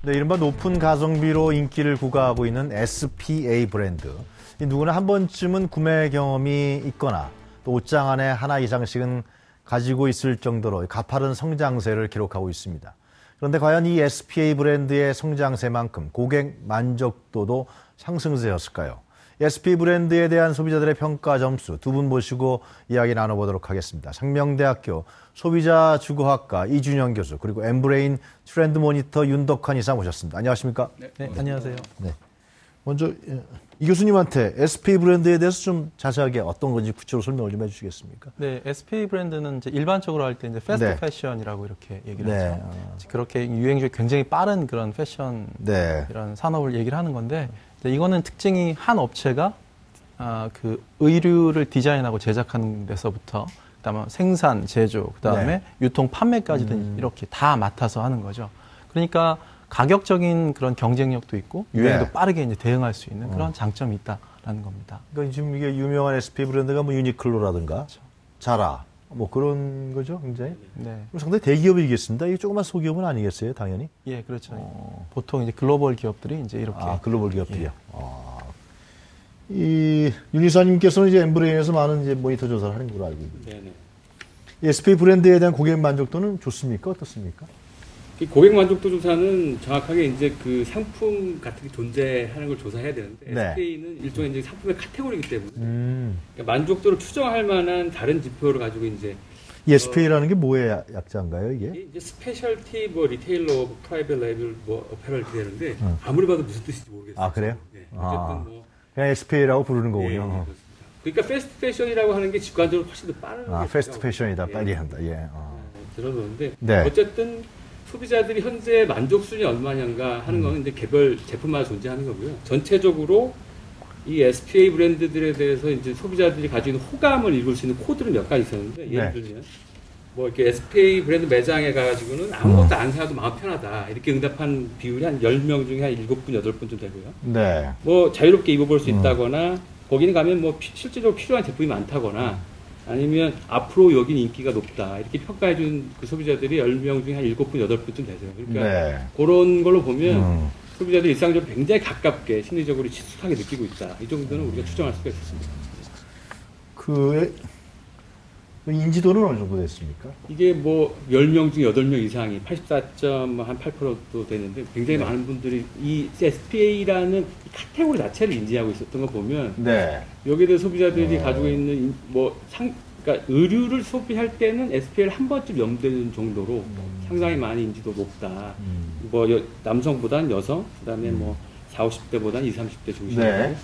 네, 이른바 높은 가성비로 인기를 구가하고 있는 SPA 브랜드. 누구나 한 번쯤은 구매 경험이 있거나 또 옷장 안에 하나 이상씩은 가지고 있을 정도로 가파른 성장세를 기록하고 있습니다. 그런데 과연 이 SPA 브랜드의 성장세만큼 고객 만족도도 상승세였을까요? SPA 브랜드에 대한 소비자들의 평가 점수 두 분 모시고 이야기 나눠보도록 하겠습니다. 상명대학교 소비자주거학과 이준영 교수, 그리고 엠브레인 트렌드 모니터 윤덕환 이사 모셨습니다. 안녕하십니까? 네, 안녕하세요. 네. 먼저 이 교수님한테 SPA 브랜드에 대해서 좀 자세하게 어떤 건지 구체적으로 설명을 좀 해주시겠습니까? 네, SPA 브랜드는 이제 일반적으로 할 때 이제 패스트 패션이라고 이렇게 얘기를 하죠. 그렇게 유행주에 굉장히 빠른 그런 패션 이런 산업을 얘기를 하는 건데, 이거는 특징이 한 업체가 그 의류를 디자인하고 제작하는 데서부터 그다음에 생산, 제조, 그다음에 유통, 판매까지도 이렇게 다 맡아서 하는 거죠. 그러니까 가격적인 그런 경쟁력도 있고 유행도 빠르게 이제 대응할 수 있는 그런 장점이 있다라는 겁니다. 그러니까 지금 이게 유명한 SPA 브랜드가 뭐 유니클로라든가 그렇죠. 자라 뭐 그런 거죠, 굉장히. 네. 상당히 대기업이겠습니다. 이게 조그만 소기업은 아니겠어요, 당연히? 예, 그렇죠. 보통 이제 글로벌 기업들이 이제 이렇게. 글로벌 기업들이요. 예. 이 윤 이사님께서는 이제 엠브레인에서 많은 이제 모니터 조사를 하는 걸로 알고 있는데. 네네. SPA 브랜드에 대한 고객 만족도는 좋습니까? 어떻습니까? 고객 만족도 조사는 정확하게 이제 그 상품 같은 게 존재하는 걸 조사해야 되는데 SPA는 일종의 이제 상품의 카테고리이기 때문에 그러니까 만족도를 추정할 만한 다른 지표를 가지고 이제 이 SPA라는 게 뭐의 약자인가요, 이게? 이제 스페셜티 뭐 리테일러, 프라이빗 레이블, 뭐 어페럴 이렇게 되는데 아무리 봐도 무슨 뜻인지 모르겠어요. 아, 그래요? 네. 어쨌든 뭐 그냥 SPA라고 부르는 거군요. 네, 그러니까 패스트 패션이라고 하는 게 직관적으로 훨씬 더 빠른 패스트 패션이다, 빨리 한다. 예. 들어놓는데 어쨌든 소비자들이 현재 만족 수준이 얼마냐인가 하는 거는 이제 개별 제품마다 존재하는 거고요. 전체적으로 이 SPA 브랜드들에 대해서 이제 소비자들이 가지고 있는 호감을 읽을 수 있는 코드는 몇 가지 있었는데 예를 들면 뭐 이렇게 SPA 브랜드 매장에 가가지고는 아무것도 안 사도 마음 편하다 이렇게 응답한 비율이 한 10명 중에 한 7분, 8분 좀 되고요. 네. 뭐 자유롭게 입어볼 수 있다거나 거기는 가면 뭐 실제적으로 필요한 제품이 많다거나 아니면 앞으로 여긴 인기가 높다 이렇게 평가해준 그 소비자들이 10명 중에 한 7분, 8분쯤 되세요. 그러니까 그런 걸로 보면 소비자들이 일상적으로 굉장히 가깝게 심리적으로 친숙하게 느끼고 있다. 이 정도는 우리가 추정할 수가 있습니다. 그 인지도는 어느 정도 됐습니까? 이게 뭐 10명 중에 8명 이상이 84.8%도 되는데 굉장히 많은 분들이 이 SPA라는 카테고리 자체를 인지하고 있었던 거 보면 여기에 대해 소비자들이 가지고 있는 그러니까 의류를 소비할 때는 SPA를 한 번쯤 염두는 정도로 상당히 많이 인지도 높다. 뭐 남성보다는 여성, 그다음에 뭐 40, 50대보다는 20, 30대 중심으로.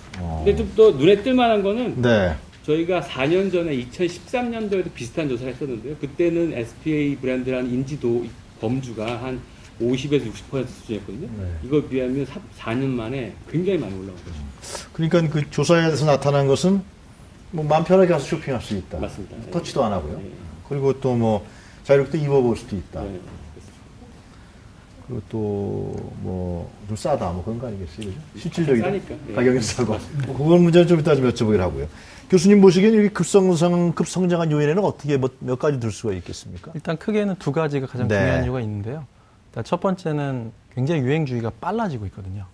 근데 좀 더 눈에 뜰만한 거는 저희가 4년 전에 2013년도에도 비슷한 조사를 했었는데요. 그때는 SPA 브랜드라는 인지도 범주가 한 50에서 60% 수준이었거든요. 이거에 비하면 4년 만에 굉장히 많이 올라온 거죠. 그러니까 그 조사에서 나타난 것은 뭐 마음 편하게 가서 쇼핑할 수 있다. 맞습니다. 터치도 안 하고요. 그리고 또 뭐 자유롭게 입어볼 수도 있다. 그리고 또 뭐 좀 싸다 뭐 그런 거 아니겠어요, 그죠? 실질적이다. 가격이 싸고. 그건 문제는 좀 이따 좀 여쭤보기로 하고요. 교수님 보시기엔 이렇게 급성장한 요인에는 어떻게 몇 가지 들 수가 있겠습니까? 일단 크게는 두 가지가 가장 중요한 이유가 있는데요. 일단 첫 번째는 굉장히 유행주의가 빨라지고 있거든요.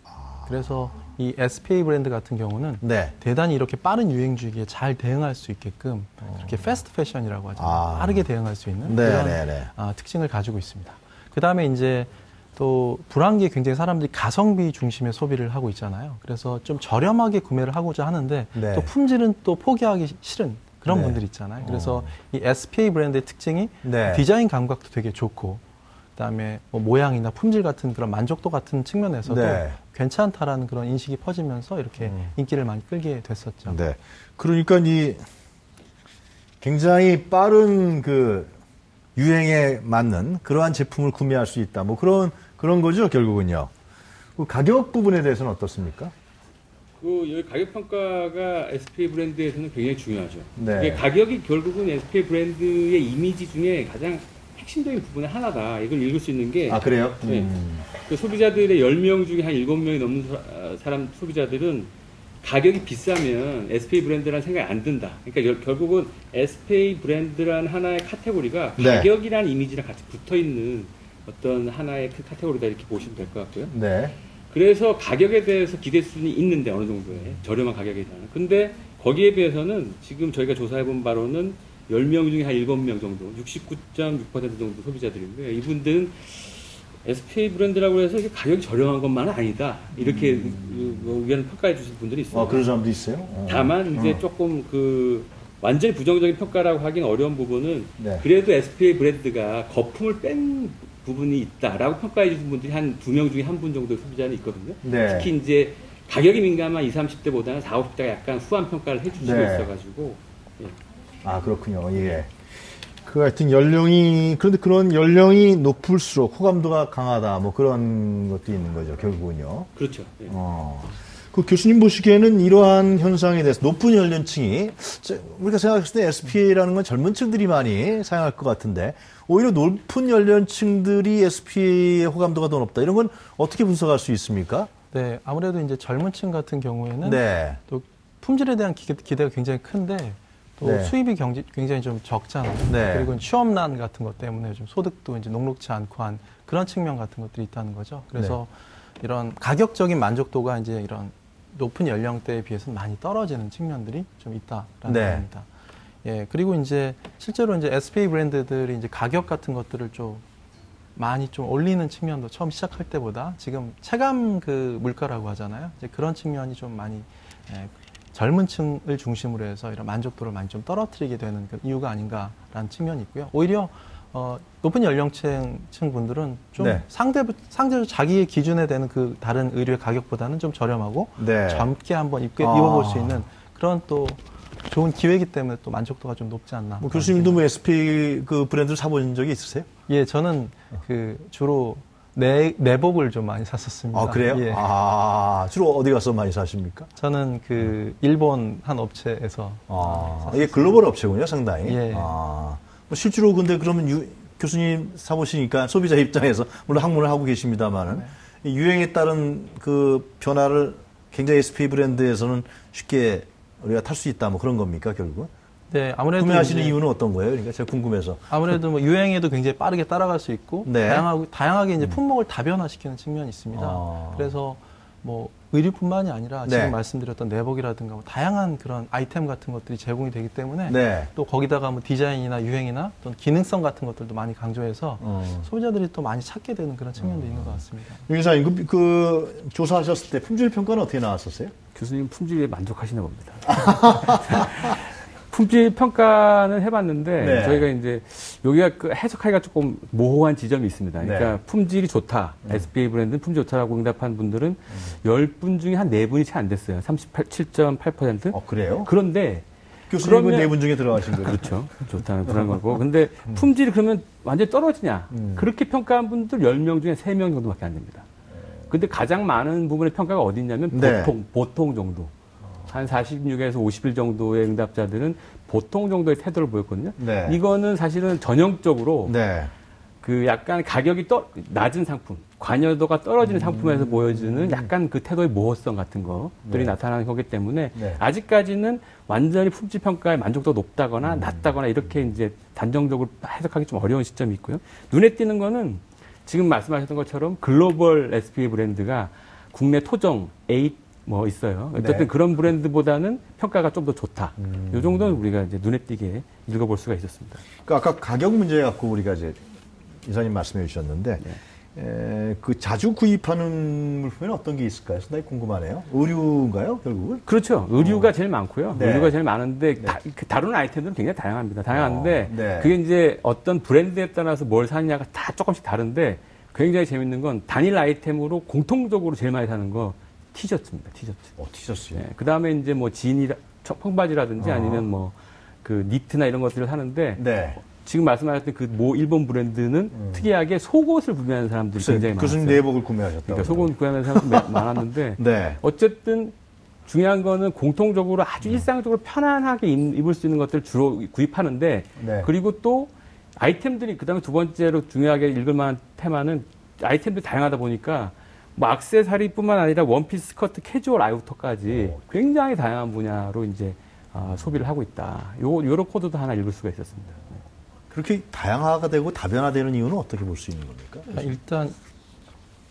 그래서 이 SPA 브랜드 같은 경우는 대단히 이렇게 빠른 유행주의에 잘 대응할 수 있게끔 그렇게 패스트 패션이라고 하잖아요. 빠르게 대응할 수 있는 그런 특징을 가지고 있습니다. 그 다음에 이제 또 불황기에 굉장히 사람들이 가성비 중심의 소비를 하고 있잖아요. 그래서 좀 저렴하게 구매를 하고자 하는데 또 품질은 또 포기하기 싫은 그런 분들 있잖아요. 그래서 이 SPA 브랜드의 특징이 디자인 감각도 되게 좋고 그다음에 뭐 모양이나 품질 같은 그런 만족도 같은 측면에서도 괜찮다라는 그런 인식이 퍼지면서 이렇게 인기를 많이 끌게 됐었죠. 그러니까 이 굉장히 빠른 그 유행에 맞는 그러한 제품을 구매할 수 있다. 뭐 그런 거죠, 결국은요. 그 가격 부분에 대해서는 어떻습니까? 여기 가격 평가가 SPA 브랜드에서는 굉장히 중요하죠. 가격이 결국은 SPA 브랜드의 이미지 중에 가장 핵심적인 부분의 하나다. 이걸 읽을 수 있는 게. 그래요? 그 소비자들의 10명 중에 한 7명이 넘는 소비자들은 가격이 비싸면 SPA 브랜드라는 생각이 안 든다. 그러니까 결국은 SPA 브랜드라는 하나의 카테고리가 가격이라는 이미지랑 같이 붙어 있는 어떤 하나의 그 카테고리다 이렇게 보시면 될 것 같고요. 네. 그래서 가격에 대해서 기대 수준이 있는데 어느 정도의 저렴한 가격이잖아요. 근데 거기에 비해서는 지금 저희가 조사해본 바로는 10명 중에 한 7명 정도, 69.6% 정도 소비자들인데 이분들은 SPA 브랜드라고 해서 이게 가격이 저렴한 것만은 아니다. 이렇게 의견을 평가해 주신 분들이 있어요. 그런 사람도 있어요? 다만 이제 조금 완전히 부정적인 평가라고 하기는 어려운 부분은 네. 그래도 SPA 브랜드가 거품을 뺀 부분이 있다라고 평가해 주신 분들이 한 2명 중에 한 분 정도 소비자는 있거든요. 네. 특히 이제 가격이 민감한 20, 30대보다는 40, 50대가 약간 후한 평가를 해 주시고 네. 있어가지고. 예. 그렇군요. 예. 하여튼 그런데 그런 연령이 높을수록 호감도가 강하다, 뭐 그런 것도 있는 거죠, 결국은요. 그렇죠. 예. 그 교수님 보시기에는 이러한 현상에 대해서 높은 연령층이, 우리가 생각했을 때 SPA라는 건 젊은 층들이 많이 사용할 것 같은데, 오히려 높은 연령층들이 SPA의 호감도가 더 높다. 이런 건 어떻게 분석할 수 있습니까? 네, 아무래도 이제 젊은 층 같은 경우에는 네. 또 품질에 대한 기대가 굉장히 큰데, 또 네. 수입이 굉장히 좀 적잖아요. 네. 그리고 취업난 같은 것 때문에 좀 소득도 이제 녹록지 않고 한 그런 측면 같은 것들이 있다는 거죠. 그래서 이런 가격적인 만족도가 이제 이런 높은 연령대에 비해서는 많이 떨어지는 측면들이 좀 있다라는 겁니다. 예, 그리고 이제 실제로 이제 SPA 브랜드들이 이제 가격 같은 것들을 좀 많이 좀 올리는 측면도 처음 시작할 때보다 지금 체감 물가라고 하잖아요. 이제 그런 측면이 좀 많이 젊은 층을 중심으로 해서 이런 만족도를 많이 좀 떨어뜨리게 되는 그 이유가 아닌가라는 측면이 있고요. 오히려 높은 연령층 분들은 좀 상대적으로 자기의 기준에 되는 그 다른 의류의 가격보다는 좀 저렴하고 젊게 한번 입어볼 수 있는 그런 또 좋은 기회이기 때문에 또 만족도가 좀 높지 않나. 교수님도 뭐 SPA 브랜드를 사본 적이 있으세요? 예, 저는 주로 내복을 좀 많이 샀었습니다. 그래요? 예. 주로 어디 가서 많이 사십니까? 저는 일본 한 업체에서. 이게 글로벌 업체군요, 상당히. 예. 실제로 근데 그러면 교수님 사보시니까 소비자 입장에서, 물론 학문을 하고 계십니다만은, 유행에 따른 그 변화를 굉장히 SPA 브랜드에서는 쉽게 우리가 탈 수 있다, 뭐 그런 겁니까, 결국은? 네, 아무래도 구매하시는 이유는 어떤 거예요? 그러니까 제가 궁금해서. 아무래도 뭐 유행에도 굉장히 빠르게 따라갈 수 있고 다양하게 이제 품목을 다변화시키는 측면이 있습니다. 그래서 뭐 의류뿐만이 아니라 지금 말씀드렸던 내복이라든가 뭐 다양한 그런 아이템 같은 것들이 제공이 되기 때문에 또 거기다가 뭐 디자인이나 유행이나 또 기능성 같은 것들도 많이 강조해서 소비자들이 또 많이 찾게 되는 그런 측면도 있는 것 같습니다. 윤 이사님, 그 조사하셨을 때 품질 평가는 어떻게 나왔었어요? 교수님 품질에 만족하시나 봅니다. 품질 평가는 해봤는데 저희가 이제 여기가 해석하기가 조금 모호한 지점이 있습니다. 그러니까 품질이 좋다, SPA 브랜드는 품질 좋다라고 응답한 분들은 10분 중에 한 4분이 채 안 됐어요. 37.8%. 그래요? 그런데 교수님은 4분 중에 들어가신 거예요. 그렇죠. 좋다는 그런 거고. 근데 품질이 그러면 완전히 떨어지냐? 그렇게 평가한 분들 10명 중에 3명 정도밖에 안 됩니다. 근데 가장 많은 부분의 평가가 어디 있냐면 보통 정도. 한 46에서 50일 정도의 응답자들은 보통 정도의 태도를 보였거든요. 이거는 사실은 전형적으로 그 약간 가격이 낮은 상품, 관여도가 떨어지는 상품에서 보여주는 약간 그 태도의 모호성 같은 것들이 나타나는 거기 때문에 아직까지는 완전히 품질 평가의 만족도가 높다거나 낮다거나 이렇게 이제 단정적으로 해석하기 좀 어려운 시점이 있고요. 눈에 띄는 거는 지금 말씀하셨던 것처럼 글로벌 SPA 브랜드가 국내 토종, 뭐 있어요. 어쨌든 그런 브랜드보다는 평가가 좀 더 좋다. 이 정도는 우리가 이제 눈에 띄게 읽어볼 수가 있었습니다. 그러니까 아까 가격 문제 갖고 우리가 이제 이사님 말씀해 주셨는데 그 자주 구입하는 물품에는 어떤 게 있을까요? 상당히 궁금하네요. 의류인가요, 결국은? 그렇죠. 의류가 제일 많고요. 의류가 제일 많은데 다루는 아이템들은 굉장히 다양합니다. 다양한데 그게 이제 어떤 브랜드에 따라서 뭘 사느냐가 다 조금씩 다른데 굉장히 재밌는 건 단일 아이템으로 공통적으로 제일 많이 사는 거 티셔츠입니다. 티셔츠. 티셔츠요? 그 다음에 이제 뭐 청바지라든지 아니면 뭐 그 니트나 이런 것들을 사는데 지금 말씀하셨던 그 일본 브랜드는 특이하게 속옷을 구매하는 사람들이 굉장히 많았어요. 교수님 내복을 구매하셨다고. 그러니까 속옷 구매하는 사람들이 많았는데 어쨌든 중요한 거는 공통적으로 아주 일상적으로 편안하게 입을 수 있는 것들을 주로 구입하는데 그리고 또 아이템들이 그다음에 두 번째로 중요하게 읽을 만한 테마는 아이템들이 다양하다 보니까 뭐 액세서리뿐만 아니라 원피스, 스커트, 캐주얼 아우터까지 굉장히 다양한 분야로 이제 소비를 하고 있다. 요런 코드도 하나 읽을 수가 있었습니다. 그렇게 다양화가 되고 다변화되는 이유는 어떻게 볼 수 있는 겁니까? 일단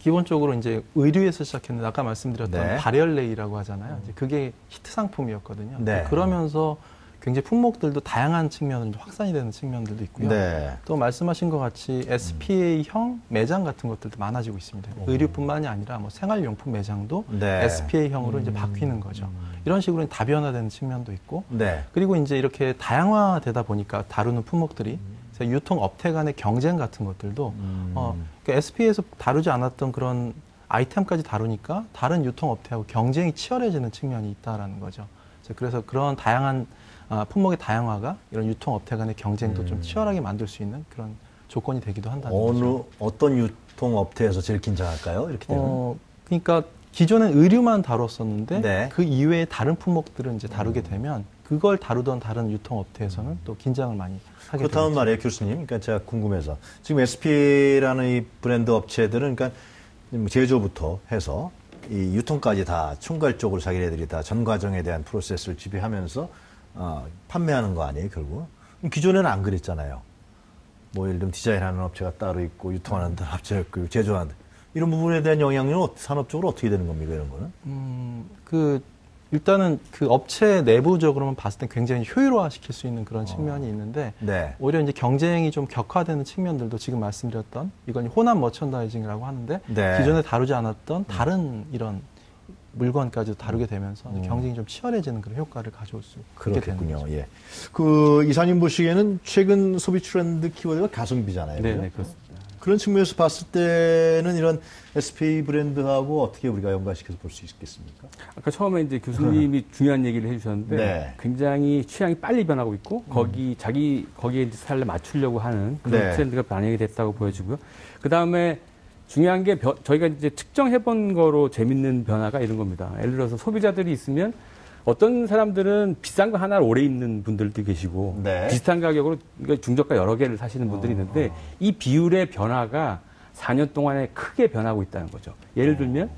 기본적으로 이제 의류에서 시작했는데 아까 말씀드렸던 네. 발열레이라고 하잖아요. 이제 그게 히트 상품이었거든요. 네. 그러면서 굉장히 품목들도 다양한 측면으로 확산이 되는 측면들도 있고요. 네. 또 말씀하신 것 같이 SPA형 매장 같은 것들도 많아지고 있습니다. 의류뿐만이 아니라 뭐 생활용품 매장도 네. SPA형으로 이제 바뀌는 거죠. 이런 식으로 다변화되는 측면도 있고, 네. 그리고 이제 이렇게 다양화되다 보니까 다루는 품목들이 유통업체 간의 경쟁 같은 것들도 그러니까 SPA에서 다루지 않았던 그런 아이템까지 다루니까 다른 유통업체하고 경쟁이 치열해지는 측면이 있다라는 거죠. 그래서 그런 다양한 품목의 다양화가 이런 유통업체 간의 경쟁도 좀 치열하게 만들 수 있는 그런 조건이 되기도 한다는 거죠. 어떤 유통업체에서 제일 긴장할까요? 이렇게 되면? 그러니까 기존엔 의류만 다뤘었는데 네. 그 이외에 다른 품목들은 이제 다루게 되면 그걸 다루던 다른 유통업체에서는 또 긴장을 많이 하게 됩니다. 그렇다면 말이에요, 교수님. 그러니까 제가 궁금해서 지금 SPA라는 이 브랜드 업체들은 그러니까 제조부터 해서 이 유통까지 다 총괄적으로 자기네들이 다 전 과정에 대한 프로세스를 지배하면서 판매하는 거 아니에요, 결국? 기존에는 안 그랬잖아요. 뭐 예를 들면 디자인하는 업체가 따로 있고 유통하는 업체가 있고 제조하는 이런 부분에 대한 영향력은 산업적으로 어떻게 되는 겁니까, 이런 거는? 일단은 그 업체 내부적으로만 봤을 때 굉장히 효율화시킬 수 있는 그런 측면이 있는데 네. 오히려 이제 경쟁이 좀 격화되는 측면들도 지금 말씀드렸던 이건 혼합 머천다이징이라고 하는데 네. 기존에 다루지 않았던 다른 이런 물건까지도 다루게 되면서 경쟁이 좀 치열해지는 그런 효과를 가져올 수 있게 되는 거죠. 예. 그 이사님 보시기에는 최근 소비 트렌드 키워드가 가성비잖아요. 네, 그죠? 그렇습니다. 그런 측면에서 봤을 때는 이런 SPA 브랜드하고 어떻게 우리가 연관시켜서 볼 수 있겠습니까? 아까 처음에 이제 교수님이 중요한 얘기를 해주셨는데 네. 굉장히 취향이 빨리 변하고 있고 거기에 이제 스타일을 맞추려고 하는 그런 네. 트렌드가 반영이 됐다고 보여지고요. 그 다음에 중요한 게 저희가 이제 측정해본 거로 재밌는 변화가 이런 겁니다. 예를 들어서 소비자들이 있으면 어떤 사람들은 비싼 거 하나를 오래 입는 분들도 계시고 네. 비슷한 가격으로 중저가 여러 개를 사시는 분들이 있는데 이 비율의 변화가 4년 동안에 크게 변하고 있다는 거죠. 예를 들면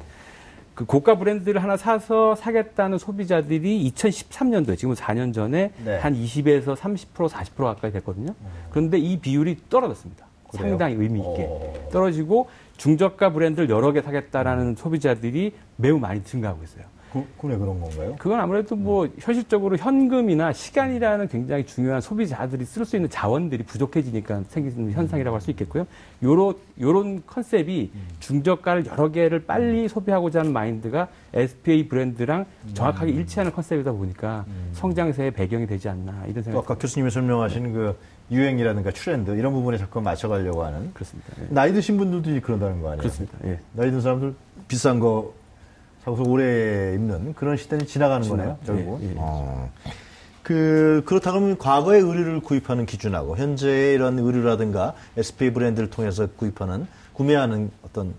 그 고가 브랜드를 하나 사서 사겠다는 소비자들이 2013년도에 지금 4년 전에 네. 한 20에서 30% 40% 가까이 됐거든요. 그런데 이 비율이 떨어졌습니다. 그래요? 상당히 의미 있게 떨어지고 중저가 브랜드를 여러 개 사겠다라는 소비자들이 매우 많이 증가하고 있어요. 왜 그런 건가요? 그건 아무래도 뭐 현실적으로 현금이나 시간이라는 굉장히 중요한 소비자들이 쓸 수 있는 자원들이 부족해지니까 생기는 현상이라고 할 수 있겠고요. 요런 컨셉이 중저가를 여러 개를 빨리 소비하고자 하는 마인드가 SPA 브랜드랑 정확하게 일치하는 컨셉이다 보니까 성장세의 배경이 되지 않나 이런 생각이 아까 교수님이 설명하신 그 유행이라든가 트렌드 이런 부분에 자꾸 맞춰가려고 하는. 그렇습니다. 예. 나이 드신 분들도 그런다는 거 아니에요? 그렇습니다. 예. 나이 든 사람들 비싼 거 사고서 오래 입는 그런 시대는 지나가는 거네요, 결국. 예, 예. 그렇다 그러면 과거의 의류를 구입하는 기준하고 현재의 이런 의류라든가 SPA 브랜드를 통해서 구매하는 어떤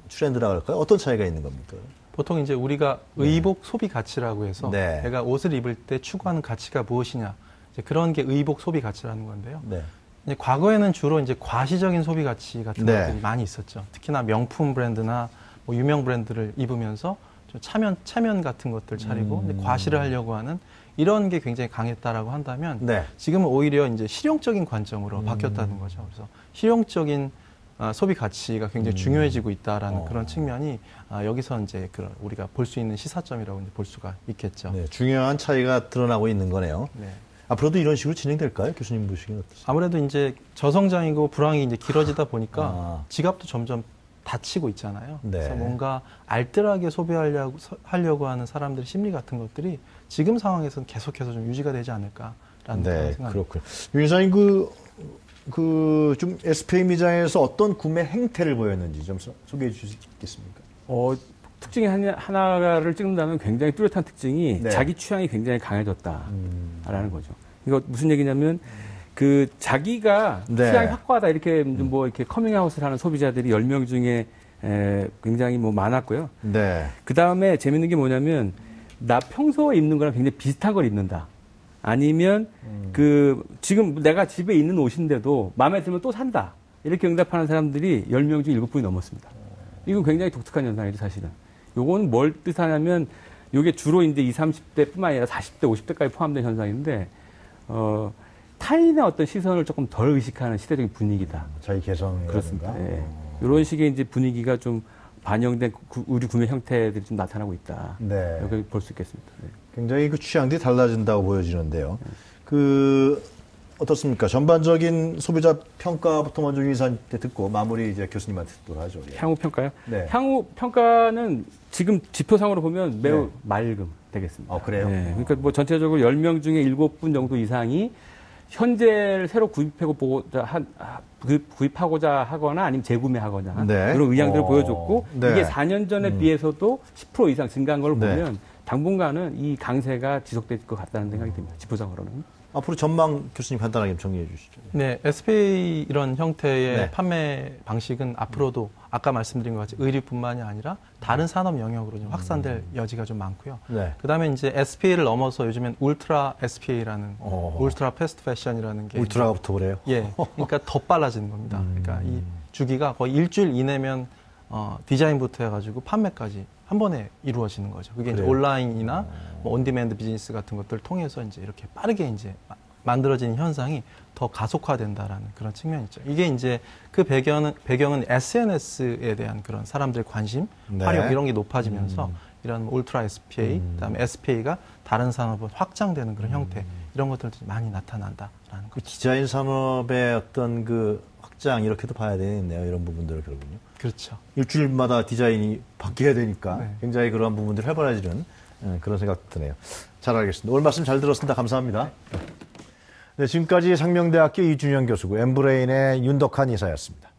트렌드라고 할까요? 어떤 차이가 있는 겁니까? 보통 이제 우리가 의복 소비 가치라고 해서 네. 내가 옷을 입을 때 추구하는 가치가 무엇이냐 이제 그런 게 의복 소비 가치라는 건데요. 네. 이제 과거에는 주로 이제 과시적인 소비 가치 같은 네. 것들이 많이 있었죠. 특히나 명품 브랜드나 뭐 유명 브랜드를 입으면서 좀 체면 같은 것들 차리고 이제 과시를 하려고 하는 이런 게 굉장히 강했다라고 한다면 네. 지금은 오히려 이제 실용적인 관점으로 바뀌었다는 거죠. 그래서 실용적인 소비 가치가 굉장히 중요해지고 있다라는 그런 측면이 여기서 이제 우리가 볼 수 있는 시사점이라고 이제 볼 수가 있겠죠. 네, 중요한 차이가 드러나고 있는 거네요. 네. 앞으로도 이런 식으로 진행될까요? 교수님 보시기엔 어떠세요? 아무래도 이제 저성장이고 불황이 이제 길어지다 보니까 지갑도 점점 닫히고 있잖아요. 네. 그래서 뭔가 알뜰하게 소비하려고 하는 사람들의 심리 같은 것들이 지금 상황에서는 계속해서 좀 유지가 되지 않을까라는 네, 생각입니다. 그렇군요. 윤 이사님 좀 SPA 미장에서 어떤 구매 행태를 보였는지 좀 소개해 주실 수 있겠습니까? 특징이 하나를 찍는다면 굉장히 뚜렷한 특징이 네. 자기 취향이 굉장히 강해졌다라는 거죠. 이거 무슨 얘기냐면 그 자기가 네. 취향이 확고하다 이렇게 뭐 이렇게 커밍아웃을 하는 소비자들이 10명 중에 굉장히 뭐 많았고요. 네. 그 다음에 재밌는 게 뭐냐면 나 평소에 입는 거랑 굉장히 비슷한 걸 입는다. 아니면 지금 내가 집에 있는 옷인데도 마음에 들면 또 산다. 이렇게 응답하는 사람들이 10명 중 7분이 넘었습니다. 이건 굉장히 독특한 현상이죠, 사실은. 요거는 뭘 뜻하냐면 요게 주로 이제 20, 30대뿐만 아니라 40대, 50대까지 포함된 현상인데 타인의 어떤 시선을 조금 덜 의식하는 시대적인 분위기다. 자기 개성 그렇습니다. 예. 이런 식의 이제 분위기가 좀 반영된 우리 구매 형태들이 좀 나타나고 있다. 네. 여기 볼 수 있겠습니다. 네. 굉장히 그 취향들이 달라진다고 보여지는데요. 어떻습니까? 전반적인 소비자 평가부터 먼저 유 이사님한테 듣고 마무리 이제 교수님한테 듣도록 하죠. 예. 향후 평가요? 네. 향후 평가는 지금 지표상으로 보면 매우 맑음 되겠습니다. 그래요? 네. 그러니까 뭐 전체적으로 10명 중에 7분 정도 이상이 현재를 새로 구입하고자 하거나 아니면 재구매하거나 그런 의향들을 보여줬고 이게 4년 전에 비해서도 10% 이상 증가한 걸 보면 당분간은 이 강세가 지속될 것 같다는 생각이 듭니다. 지표상으로는. 앞으로 전망 교수님 간단하게 정리해 주시죠. 네, SPA 이런 형태의 판매 방식은 앞으로도 아까 말씀드린 것 같이 의류뿐만이 아니라 다른 산업 영역으로 좀 확산될 여지가 좀 많고요. 그다음에 이제 SPA를 넘어서 요즘엔 울트라 SPA라는 울트라 패스트 패션이라는 게 울트라가 붙어버려요. 예, 그러니까 더 빨라지는 겁니다. 그러니까 이 주기가 거의 일주일 이내면 디자인부터 해가지고 판매까지 한 번에 이루어지는 거죠. 그게 이제 온라인이나 뭐 온디맨드 비즈니스 같은 것들을 통해서 이제 이렇게 빠르게 이제 만들어지는 현상이 더 가속화된다라는 그런 측면이 있죠. 이게 이제 그 배경은 SNS에 대한 그런 사람들의 관심, 활용 이런 게 높아지면서 이런 울트라 SPA, 그다음에 SPA가 다른 산업으로 확장되는 그런 형태 이런 것들이 많이 나타난다라는 그 디자인 산업의 어떤 그 확장 이렇게도 봐야 되겠네요. 이런 부분들을 그러군요. 그렇죠. 일주일마다 디자인이 바뀌어야 되니까 굉장히 그런 부분들이 활발해지는 그런 생각도 드네요. 잘 알겠습니다. 오늘 말씀 잘 들었습니다. 감사합니다. 네, 지금까지 상명대학교 이준영 교수고 엠브레인의 윤덕한 이사였습니다.